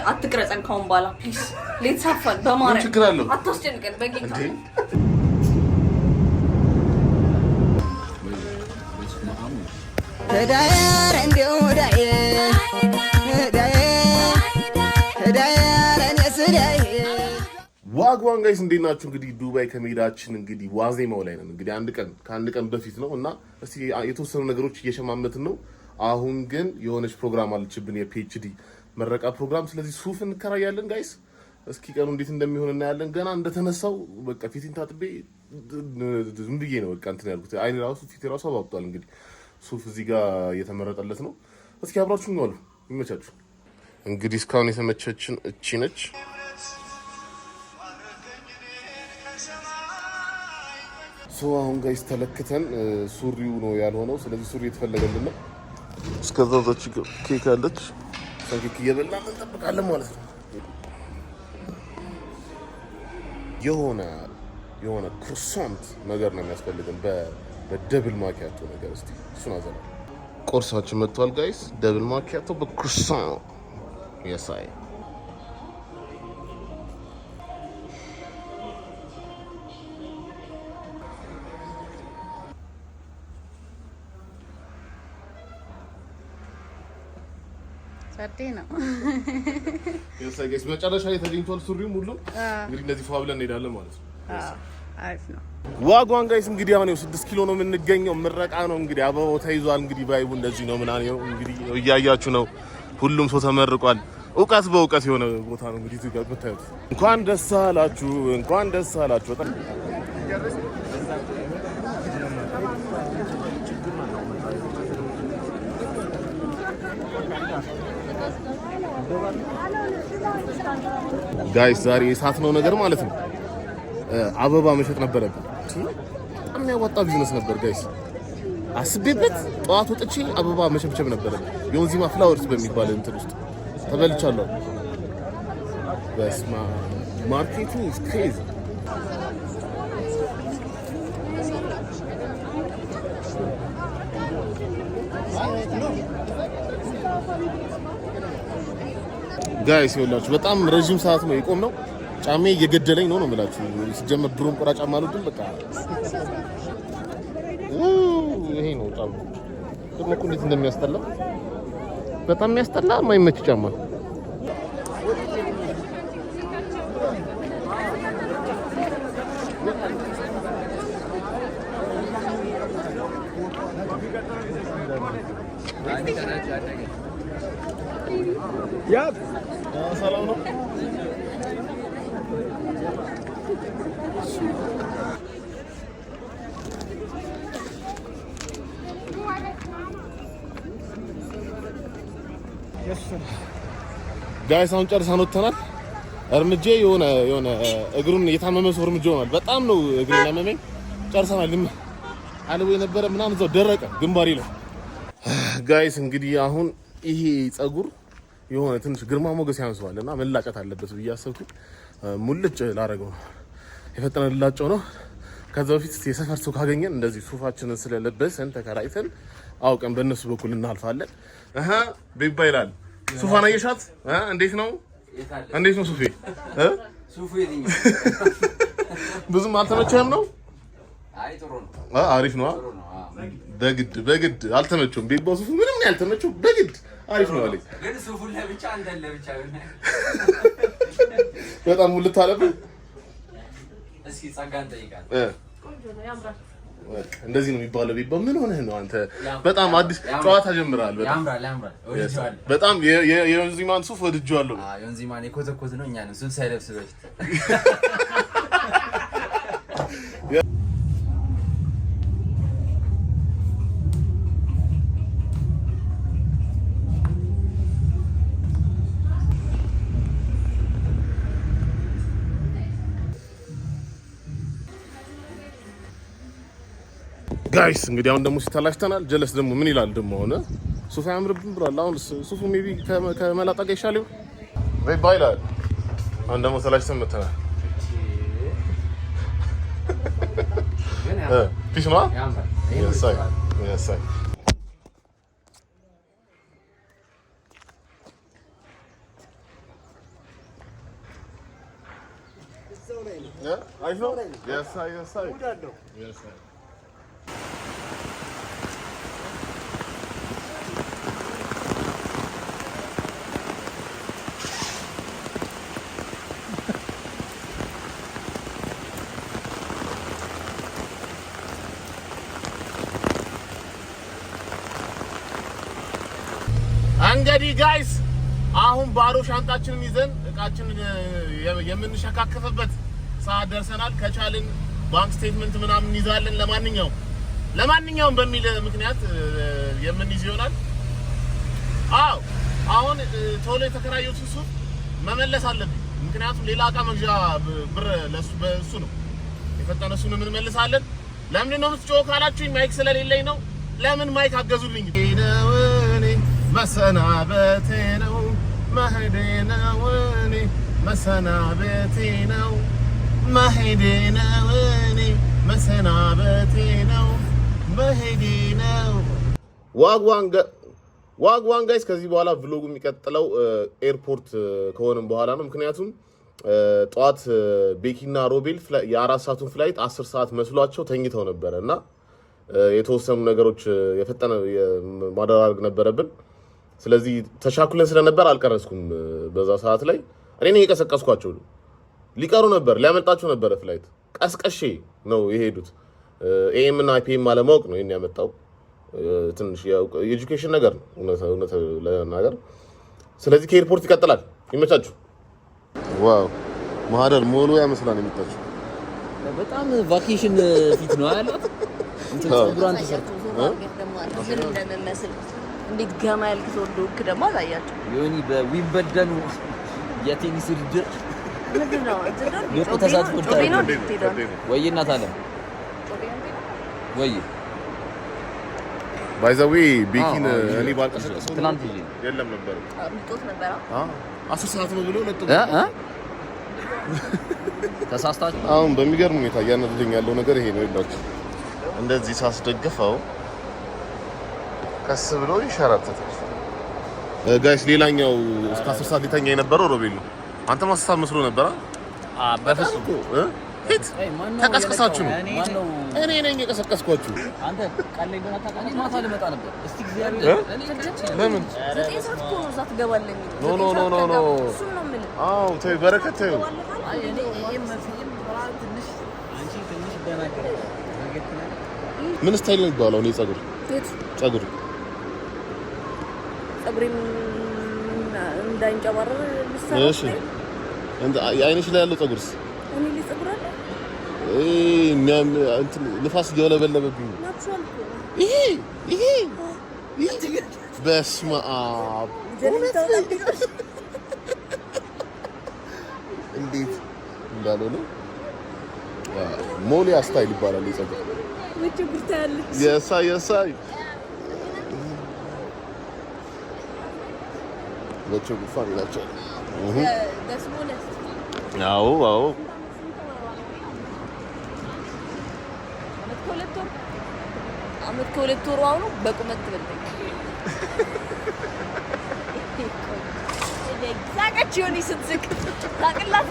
አትቅረጸን ካሁን በኋላ ፕሊዝ። ሌትሳፋል በማርያም አታስጨንቀን በጌታ ዳያር እንደው ዳያር ዋግዋን ጋይስ እንዴት ናችሁ? እንግዲህ ዱባይ ከመሄዳችን እንግዲህ ዋዜማው ላይ ነን። እንግዲህ ከአንድ ቀን በፊት ነው እና እስቲ የተወሰኑ ነገሮች እየሸማመትን ነው። አሁን ግን የሆነች ፕሮግራም አለችብን፣ የፒኤችዲ መረቃ ፕሮግራም። ስለዚህ ሱፍ እንከራያለን ጋይስ። እስኪ ቀኑ እንዴት እንደሚሆን እናያለን። ገና እንደተነሳው በቃ ፊቴን ታጥቤ ዝም ብዬ ነው በቃ እንትን ያልኩት። አይኔ ራሱ ፊቴ ራሱ አባብጧል። እንግዲህ ሱፍ እዚህ ጋር እየተመረጠለት ነው። እስኪ አብራችሁ ነው ይመቻችሁ። እንግዲህ እስካሁን የተመቸችን እቺ ነች። አሁን ጋይስ ተለክተን ሱሪው ነው ያልሆነው። ስለዚህ ሱሪ የተፈለገልን ነው። እስከዛ ዛች ኬክ አለች። ኬክ እየበላን እንጠብቃለን ማለት ነው። የሆነ ክሮሳንት ነገር ነው የሚያስፈልገን በደብል ማኪያቶ ነገር። እስቲ እሱን አዘና ቁርሳችን መጥቷል ጋይስ። ደብል ማኪያቶ በክሮሳንት የሳይ ነው የሳይገስ መጨረሻ የተገኝቷል። ሱሪውም ሁሉ እንግዲህ እንደዚህ ፏ ብለን እንሄዳለን ማለት ነው። አሪፍ ነው። ዋጓን ጋይስ እንግዲህ አሁን 6 ኪሎ ነው የምንገኘው። ምረቃ ነው እንግዲህ አበባው ተይዟል። እንግዲህ ቫይቡ እንደዚህ ነው ምናምን ነው እንግዲህ እያያችሁ ነው። ሁሉም ሰው ተመርቋል። እውቀት በእውቀት የሆነ ቦታ ነው እንግዲህ እዚህ ጋር ብታዩት። እንኳን ደስ አላችሁ፣ እንኳን ደስ አላችሁ። በጣም ጋይስ ዛሬ የሳት ነው ነገር ማለት ነው። አበባ መሸጥ ነበረብን። በጣም ያዋጣ ቢዝነስ ነበር ጋይስ። አስቤበት ጠዋት ወጥቼ አበባ መሸብሸብ ነበረብን። የወንዚማ ፍላወርስ በሚባል እንትን ውስጥ ተበልቻለሁ። በስማ ማርኬቱ is crazy። ጋይስ ይኸውላችሁ በጣም ረጅም ሰዓት ነው የቆም ነው። ጫሜ እየገደለኝ ነው የምላችሁ። ሲጀመር ድሮም ቆራ ጫማ አልወድም። በቃ ይሄ ነው ጫማ ደግሞ እኮ እንዴት እንደሚያስጠላ በጣም የሚያስጠላ የማይመች ጫማ። ያብ ሰላም ነው። ጋይስ አሁን ጨርሰን ወጥተናል። እርምጄ የሆነ እግሩን የታመመ ሰው እርምጄ ሆኗል። በጣም ነው እግሬን ያመመኝ። ጨርሰናል። አልቦ የነበረ ምናምን እዛው ደረቀ ግንባሬ ላይ። ጋይስ እንግዲህ አሁን ይሄ ጸጉር የሆነ ትንሽ ግርማ ሞገስ ያንሰዋልና መላጨት አለበት ብዬ አሰብኩኝ። ሙልጭ ላደረገው የፈጠነ ልላጨው ነው። ከዛ በፊት የሰፈር ሰው ካገኘን እንደዚህ ሱፋችንን ስለለበሰን ተከራይተን አውቀን በእነሱ በኩል እናልፋለን። ቤባ ይላል። ሱፋን አየሻት? እንዴት ነው ሱፌ? ብዙም አልተመቸህም ነው? አይ ጥሩ ነው። አሪፍ ነው። በግድ አልተመቸውም። ቤባ ሱፉ ምንም ያልተመቸው በግድ አሪፍ ነው አለኝ። ግን ሱፉን ለብቻ አንተን ለብቻ በጣም ሙልት አለብህ። እስኪ ጸጋን ጠይቃት። ቆንጆ ነው፣ ያምራል። እንደዚህ ነው የሚባለው። ቤባ ምን ሆነህ ነው አንተ? በጣም አዲስ ጨዋታ ጀምረሃል። ያምራል። ወድጄዋለሁ በጣም የዮንዚማን ሱፍ ወድጄዋለሁ። ዮንዚማን የኮተኮት ነው እኛን ሱፍ ሳይለብስ በፊት ጋይስ እንግዲህ አሁን ደግሞ ሲታላሽተናል። ጀለስ ደግሞ ምን ይላል ደግሞ ሆነ ሱፍ ያምርብን ብሏል። አሁን ሱፉ ሜቢ ከመላጣ ጋር ይሻለው ወይ ባይላል። አሁን ደግሞ ተላሽተን መተናል። ፒስ ነው ያሳይ I know. Yes, I. Yes, I. እንግዲህ ጋይስ አሁን ባዶ ሻንጣችንን ይዘን እቃችንን የምንሸካከፍበት ሰዓት ደርሰናል። ከቻልን ባንክ ስቴትመንት ምናምን ይዛለን። ለማንኛውም በሚል ምክንያት የምንይዝ ይሆናል። አዎ አሁን ቶሎ የተከራየሁት ሱቅ መመለስ አለብኝ። ምክንያቱም ሌላ እቃ መግዣ ብር ለሱ ነው የፈጠነ እሱን እንመልሳለን። ለምን ነው የምትጮህ ካላችሁኝ ማይክ ስለሌለኝ ነው። ለምን ማይክ አገዙልኝ? መሰናበቴ ነው መሄዴ ነው እኔ መሰናበቴ ነው መሄዴ ነው እኔ መሰናበቴ ነው መሄዴ ነው። ዋግዋን ጋይስ ከዚህ በኋላ ቭሎጉ የሚቀጥለው ኤርፖርት ከሆነም በኋላ ነው። ምክንያቱም ጠዋት ቤኪና ሮቤል የ4 ሰዓቱን ፍላይት 10 ሰዓት መስሏቸው ተኝተው ነበረ እና የተወሰኑ ነገሮች የፈጠነ ማደራረግ ነበረብን። ስለዚህ ተሻኩለን ስለነበር አልቀረስኩም። በዛ ሰዓት ላይ እኔ ነኝ የቀሰቀስኳቸው። ሊቀሩ ነበር፣ ሊያመልጣቸው ነበር ፍላይት። ቀስቀሼ ነው የሄዱት። ኤኤም እና አይፒኤም አለማወቅ ነው ይሄን ያመጣው። ትንሽ የኤጁኬሽን ነገር ነው እውነት ለናገር። ስለዚህ ከኤርፖርት ይቀጥላል። ይመቻችሁ። ዋው ማህደር ሞሉ ያመስላል የመጣችሁ። በጣም ቫኬሽን ፊት ነው ያላት። እንትን ጸጉሯን ተሰርቶ ምን እንደምመስል እንዴት ገማ ያልክ ተወልዶክ ደግሞ አላያችሁ። ዮኒ በዊምበልደኑ የቴኒስ ውድድር ምንድን ነው ንቁ ተሳትፎ ወይ እናት አለም ወይ ባይ ዘ ዌይ ቤኪን እኔ ባልቀሰቀሰው ትናንት የለም ነበር ምጦት ነበር። 10 ሰዓት ነው ብሎ ለጥ ተሳስታችሁ። አሁን በሚገርም ሁኔታ እያነደደኝ ያለው ነገር ይሄ ነው። ይላችሁ እንደዚህ ሳስደግፈው ቀስ ብሎ ይሸራተታል። ጋይስ ሌላኛው እስከ 10 ሰዓት ሊተኛ የነበረው ሮቤል ነው። አንተ ማስተሳብ መስሎ ነበር። በፍጹም ሂድ ተቀስቀሳችሁ ነው። እኔ ነኝ የቀሰቀስኳችሁ። አንተ ቃል ላይ በማታውቃኔ ማታ ልመጣ ነበር። እስቲ እግዚአብሔር ለምን ዘጠኝ እኮ ነው ዛት ገባለኝ። ኖ እሱን ነው ምን አዎ ተይ በረከት ተይ። አይ እኔ ፊልም ትንሽ አንቺ ትንሽ ደናገር ምን ስታይል ነው የሚባለው? እኔ ጸጉር ጸጉሬም እንዳይንጨባረር ልሰራ። እሺ አይንሽ ላይ ያለው ጸጉርስ? እኔ ላይ ጸጉር አለ። እንትን ንፋስ እየወለበለበብኝ ይሄ በስመ አብ እንዴት እንዳልሆነ ሞሊያ ስታይል ይባላል የጸጉር የሳይ ወቸው ጉፋን ይላቸው። አዎ አመት ከሁለት ወር አሁን በቁመት ትበልጠኝ exactly ዮኒ ስትስቅ ታቅላት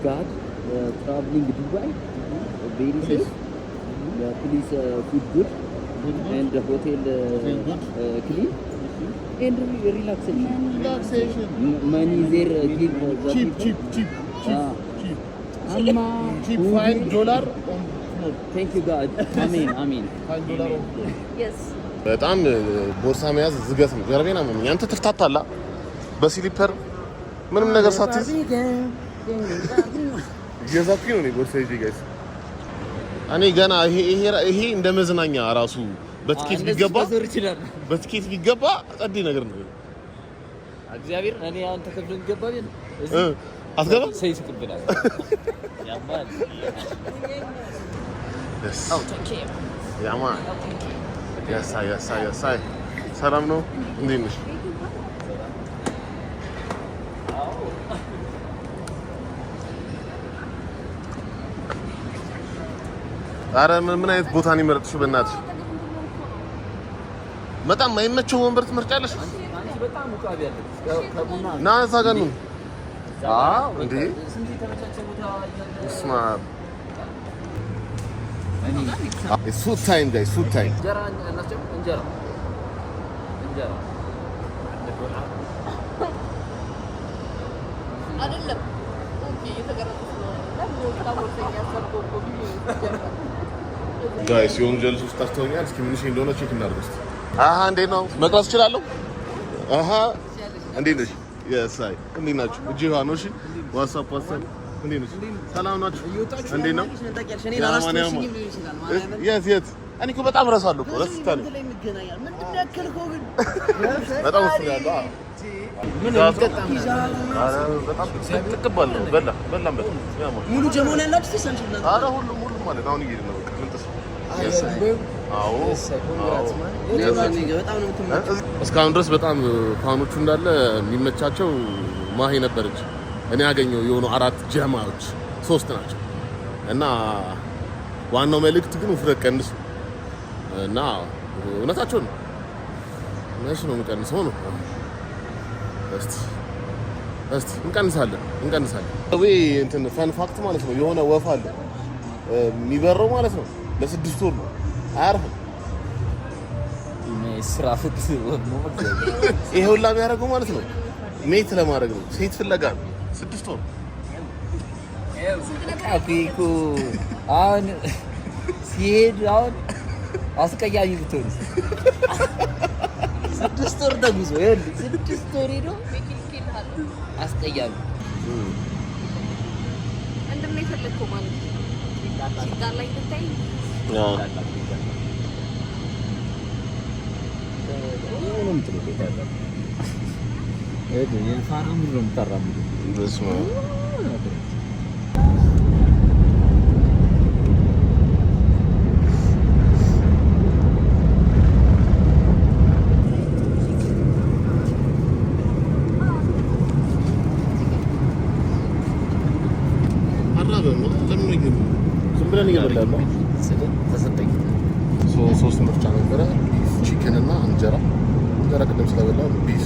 God traveling Dubai very safe. The police food good and the hotel clean and relaxation. Money there give cheap. cheap $5 Thank you God. Amen. $5 yes በጣም ቦርሳ መያዝ ዝገት ነው። ጀርቤና ምን ያንተ ትፍታታላ በስሊፐር ምንም ነገር ሳትይዝ የዛኩኝ ነው ቦርሳ ይዤ ጋይስ። እኔ ገና ይሄ እንደ መዝናኛ ራሱ በትኬት ቢገባ ጸዴ ነገር ነው። እግዚአብሔር እኔ አሁን ተከፍሎ ይገባ ቢል አትገባ ሰይስ ቅብላል ያማል ያማል ያሳይ ሰላም ነው። እንዴት ነሽ? ኧረ ምን አይነት ቦታ ነው የመረጥሽው? በእናትሽ በጣም የማይመቸው ወንበር ትመርጫለሽ? አንቺ በጣም ውቃቢ ያለሽ ከቡና ና እዛ ጋር ነው። አዎ እንዴ ስንት ተመቻቸ ቦታ እስማ It's food time, guys. Food time. እንጀራ እናስጨም እንጀራ አይደለም። ኦኬ የተገረመ ጋይስ የወንጀል ውስጥ ታስተውኛል። እስኪ ምን እንደሆነ ቼክ እናድርግ እስቲ። አሃ እንዴት ነው መቅረጽ እችላለሁ? አሃ እንዴት ነሽ? የሳይ እንዴት ናችሁ? እጄ ነው። እሺ ዋትስአፕ እንዴት ነሽ? ሰላም ናችሁ? እንዴት ነው? የት እኔ እኮ በጣም እረሳለሁ እኮ ረስታለሁ። በጣም እረሳለሁ። ምን ይቀጣም? አረ በጣም ትቀበላለሁ። በላም ሙሉ ጀሞን ያላችሁ ተሰንሽና አረ ሁሉም ማለት አሁን እየሄድን ነው። በቃ ምን ተሰው እስካሁን ድረስ በጣም ፋኖቹ እንዳለ የሚመቻቸው ማሂ ነበረች። እኔ ያገኘው የሆኑ 4 ጀማዎች 3 ናቸው እና ዋናው መልእክት ግን ውፍረት ቀንሱ እና እውነታቸው ነው። እነሱ ነው የሚቀንሰው ነው። እስቲ እንቀንሳለን ወይ እንትን ፈን ፋክት ማለት ነው። የሆነ ወፍ አለ የሚበረው ማለት ነው ለ6 ወር ነው አያርፍም። ስራ ፍት ነው ይሄ ሁላ የሚያደርገው ማለት ነው ሜት ለማድረግ ነው። ሴት ፍለጋ ነው 6 ወር አፒኩ አሁን ሲሄድ አሁን አስቀያሚ ብትሆን 6 ወር ተጉዞ ይኸውልህ 6 ወር ሄዶ አስቀያሚ እንደማይፈልገው ማለት ነው። ሲጣላይ ብታይ ምንም ትልቅ አይደለም። የፋራም ነው የምታራምዱ በስመ አብ ተሰጠኝ። ሶስት ምርጫ ነበረ፣ ቺክን እና እንጀራ ቅድም ስለበላ ቢፍ።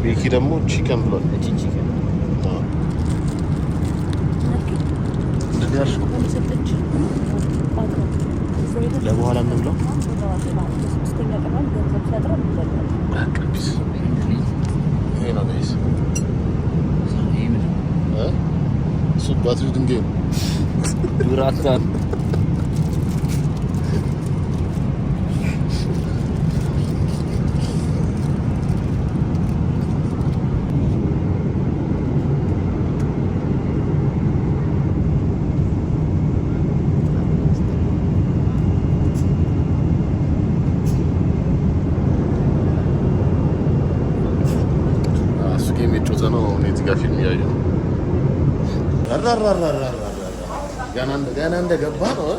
ቤኪ ደግሞ ቺክን ብሏል። ቺክን ለበኋላ እንብለው። ይሄ ነው ጋይስ። እሱ ባትሪ ድንጋይ ነው ዱራታ ገና እንደገባ ነው።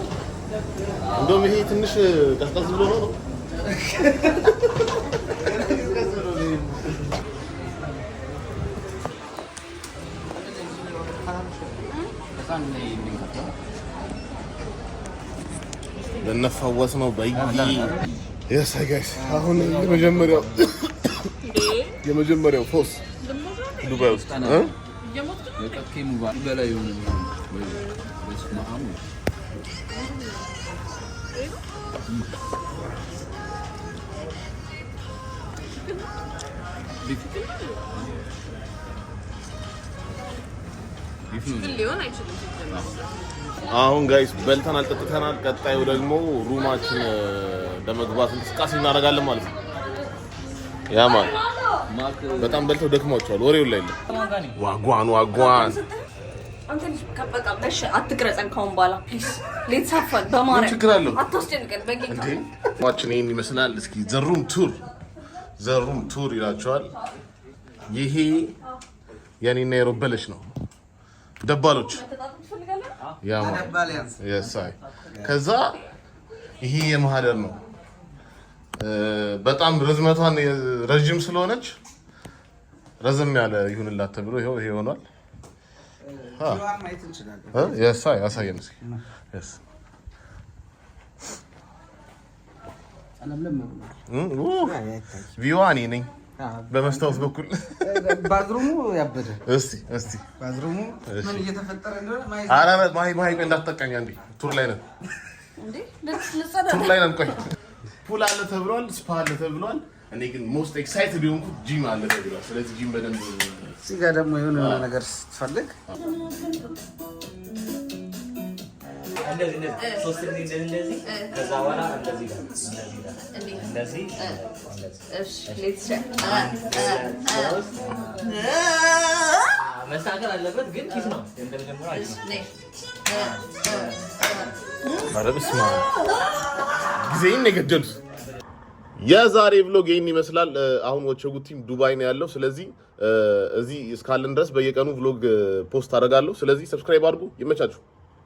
እንደውም ይሄ ትንሽ ቀዝቀዝ ብሎ ነው። ለነፋወስ ነው በይ የስ ጋይስ። አሁን የመጀመሪያው ፎስ ዱባይ ውስጥ አሁን ጋይስ በልተናል፣ ጠጥተናል። ቀጣዩ ደግሞ ሩማችን ለመግባት እንቅስቃሴ እናደርጋለን ማለት ነው። ያ ማለት በጣም በልተው ደክሟቸዋል። ወሬው ላይ ዋጓን አንተ ልጅ ከበቃ መሽ አትቅረጸን ካሁን በኋላ ፕሊዝ። ሌትሳፈን በማርያም ችግር አለው አታስጨንቀን በጌታ እንዴ። ማችን ይሄን ይመስላል። እስኪ ዘሩም ቱር ይላቸዋል። ይሄ የኔና የሮበለች ነው ደባሎች ያማ የሳይ ከዛ ይሄ የማህደር ነው። በጣም ርዝመቷን ረጅም ስለሆነች ረዘም ያለ ይሁንላት ተብሎ ይሄ ሆኗል። ያሳየን እስኪ ቪዋኔ ነኝ በመስታወት በኩል ባዝሩሙ ያበደ። እስቲ ባዝሩሙ ምን እየተፈጠረ እንደሆነ ማይ እንዳትጠቃኝ አንዴ። ቱር ላይ ነን እንዴ ለጸዳ ቱር ላይ ነን። ቆይ ፑል አለ ተብሏል፣ ስፓ አለ ተብሏል። እኔ ግን ሞስት ኤክሳይትድ የሆንኩት ጂም አለ ተብሏል። ስለዚህ ጂም በደንብ እዚህ ጋር ደግሞ የሆነ ነገር ስትፈልግ እንደዚህ ሶስት ጊዜ እንደዚህ ከዛ በኋላ እንደዚህ እሺ ሌትስ መስተካከል አለበት ግን ኪፍ ነው እንደምጀምረው አይደል? አረብስማ ጊዜን የገደሉት። የዛሬ ብሎግ ይህን ይመስላል። አሁን ወቸጉቲም ዱባይ ነው ያለው። ስለዚህ እዚህ እስካለን ድረስ በየቀኑ ብሎግ ፖስት አደርጋለሁ። ስለዚህ ሰብስክራይብ አድርጉ። ይመቻችሁ።